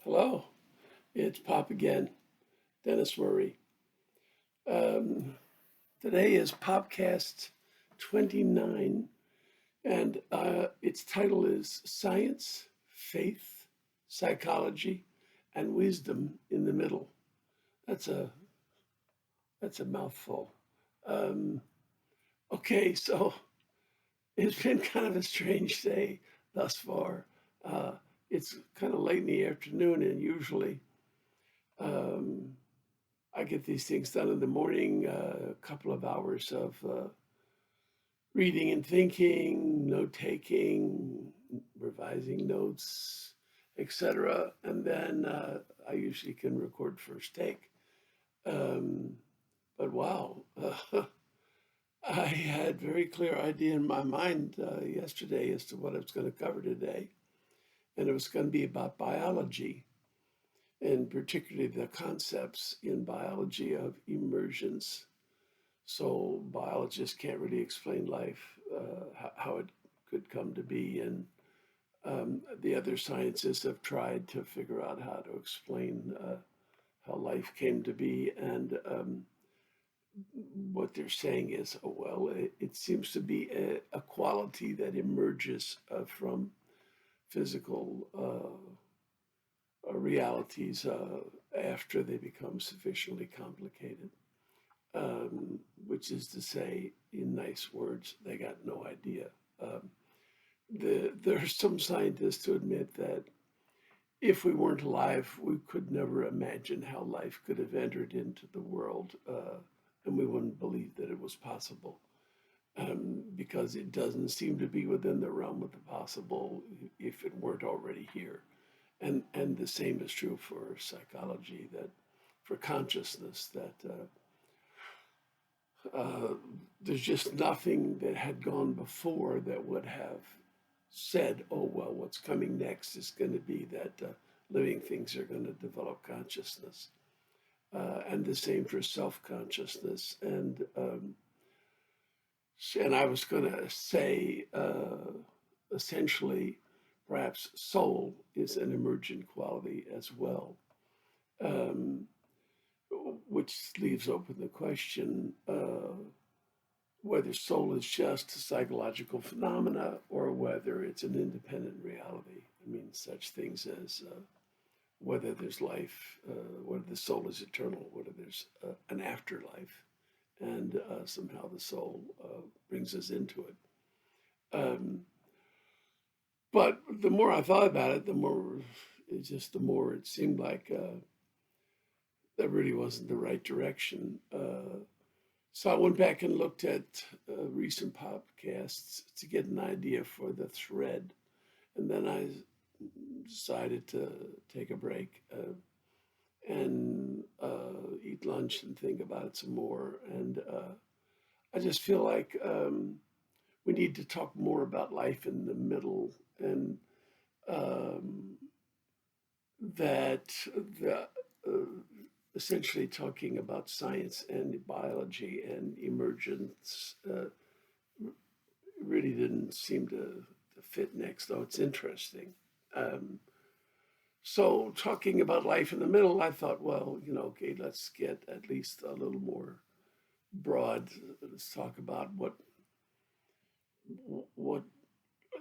Hello, it's Pop again, Dennis Murray. Um, Today is Popcast 29, and its title is Science, Faith, Psychology, and Wisdom in the Middle. That's a that's a mouthful. Um, okay, so it's been kind of a strange day thus far. Uh, it's kind of late in the afternoon, and usually um, I get these things done in the morning, a couple of hours of reading and thinking, note taking, revising notes, etc. And then I usually can record first take. Um, but wow, I had very clear idea in my mind yesterday as to what I was going to cover today, and it was going to be about biology, and particularly the concepts in biology of emergence. So biologists can't really explain life, how it could come to be, and the other sciences have tried to figure out how to explain how life came to be. And what they're saying is, oh, well, it seems to be a quality that emerges from physical realities after they become sufficiently complicated. Which is to say, in nice words, they got no idea. Um, there are some scientists who admit that if we weren't alive, we could never imagine how life could have entered into the world, and we wouldn't believe that it was possible because it doesn't seem to be within the realm of the possible if it weren't already here. And the same is true for psychology, that for consciousness, that uh, there's just nothing that had gone before that would have said, oh, well, what's coming next is going to be that living things are going to develop consciousness. And the same for self consciousness. And I was going to say, essentially, perhaps soul is an emergent quality as well, um, which leaves open the question whether soul is just a psychological phenomena or whether it's an independent reality. I mean, such things as whether there's life, whether the soul is eternal, whether there's an afterlife, and somehow the soul brings us into it. Um, but the more I thought about it, the more it seemed like that really wasn't the right direction. So I went back and looked at recent podcasts to get an idea for the thread, and then I decided to take a break and eat lunch and think about it some more. And I just feel like we need to talk more about life in the middle, and um, that the essentially talking about science and biology and emergence really didn't seem to fit next, though it's interesting. Um, so, talking about life in the middle, I thought, well, okay, let's get at least a little more broad. Let's talk about what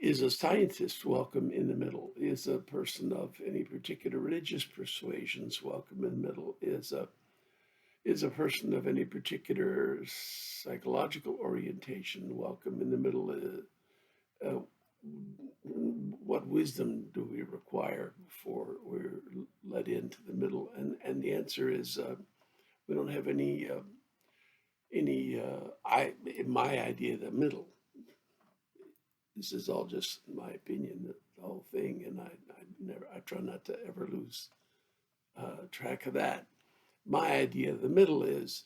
is a scientist welcome in the middle? Is a person of any particular religious persuasions welcome in the middle? Is a person of any particular psychological orientation welcome in the middle? Uh, what wisdom do we require before we're led into the middle? And the answer is we don't have any. My idea of the middle. This is all just my opinion, the whole thing, and I try not to ever lose track of that. My idea of the middle is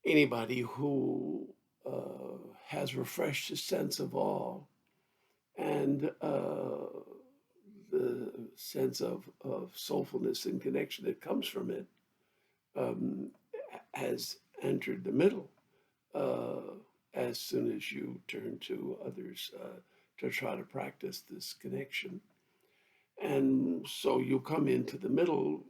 anybody who has refreshed his sense of awe and the sense of soulfulness and connection that comes from it um, has entered the middle uh, as soon as you turn to others to try to practice this connection. And so you come into the middle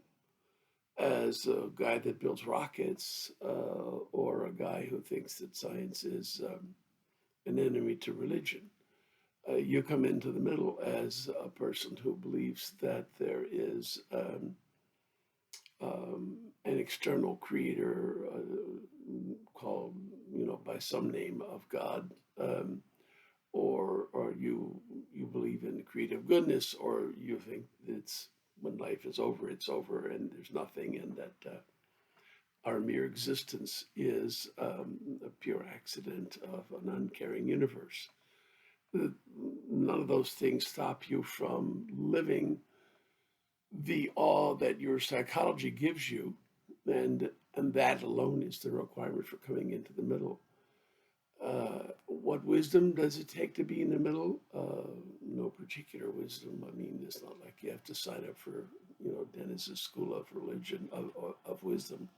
as a guy that builds rockets, or a guy who thinks that science is an enemy to religion. You come into the middle as a person who believes that there is an external creator, called, by some name of God, or you believe in creative goodness, or you think it's when life is over, it's over, and there's nothing, and that our mere existence is a pure accident of an uncaring universe. None of those things stop you from living the awe that your psychology gives you, and that alone is the requirement for coming into the middle. What wisdom does it take to be in the middle? No particular wisdom. I mean, it's not like you have to sign up for, Dennis's School of Religion of Wisdom,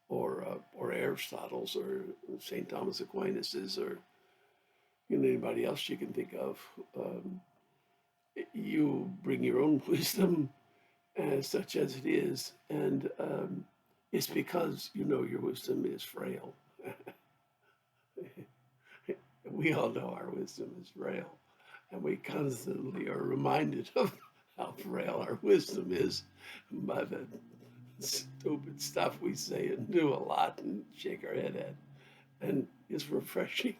or Aristotle's, or St. Thomas Aquinas's, or anybody else you can think of. You bring your own wisdom, such as it is, and it's because you know your wisdom is frail. We all know our wisdom is frail, and we constantly are reminded of how frail our wisdom is by the stupid stuff we say and do a lot and shake our head at. And it's refreshing.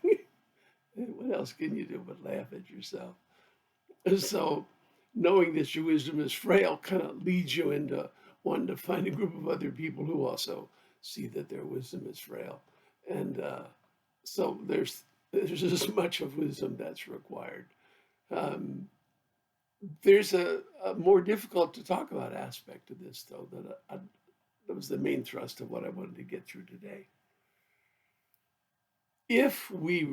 What else can you do but laugh at yourself? And so, knowing that your wisdom is frail kind of leads you into wanting to find a group of other people who also see that their wisdom is frail. And so there's as much of wisdom that's required. Um, there's a more difficult to talk about aspect of this, though, that was the main thrust of what I wanted to get through today. If we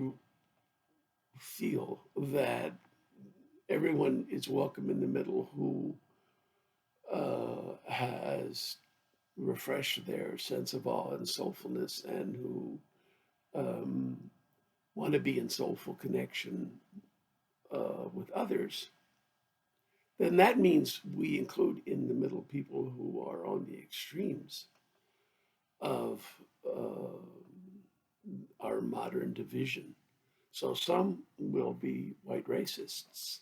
feel that everyone is welcome in the middle who has refreshed their sense of awe and soulfulness, and who want to be in soulful connection with others, then that means we include in the middle people who are on the extremes of uh, our modern division. So some will be white racists,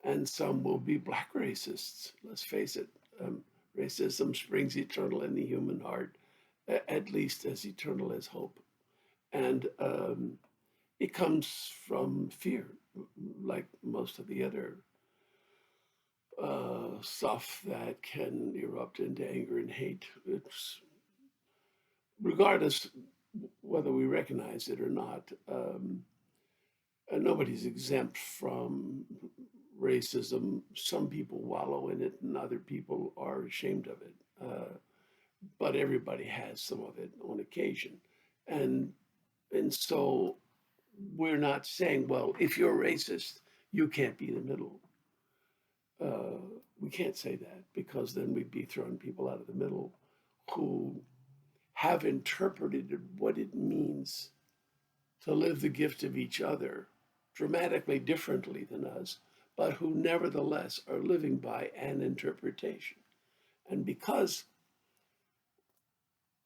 and some will be black racists. Let's face it, racism springs eternal in the human heart, at least as eternal as hope. And it comes from fear, like most of the other stuff that can erupt into anger and hate. It's regardless whether we recognize it or not. Nobody's exempt from racism. Some people wallow in it, and other people are ashamed of it. But everybody has some of it on occasion, and so we're not saying, well, if you're racist, you can't be in the middle. We can't say that, because then we'd be throwing people out of the middle who have interpreted what it means to live the gift of each other dramatically differently than us, but who nevertheless are living by an interpretation. And because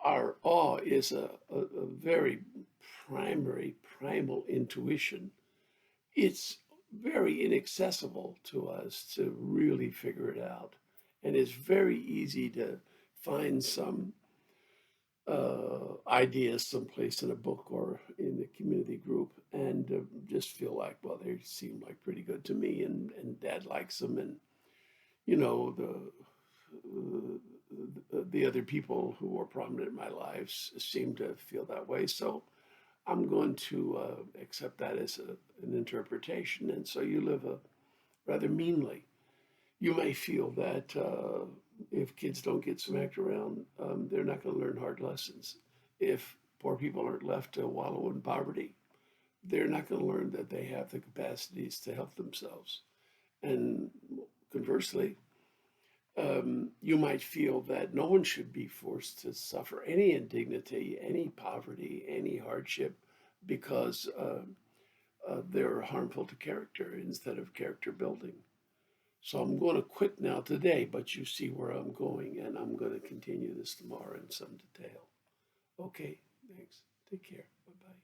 our awe is a very primal intuition, it's very inaccessible to us to really figure it out. And it's very easy to find some ideas someplace in a book or in a community group, and just feel like, well, they seem like pretty good to me, and Dad likes them, and you know the other people who are prominent in my life seem to feel that way, so I'm going to accept that as an interpretation, and so you live a rather meanly. You may feel that if kids don't get smacked around, they're not going to learn hard lessons. If poor people aren't left to wallow in poverty, they're not going to learn that they have the capacities to help themselves. And conversely, you might feel that no one should be forced to suffer any indignity, any poverty, any hardship, because they're harmful to character instead of character building. So I'm going to quit now today, but you see where I'm going, and I'm going to continue this tomorrow in some detail. Okay, thanks. Take care. Bye bye.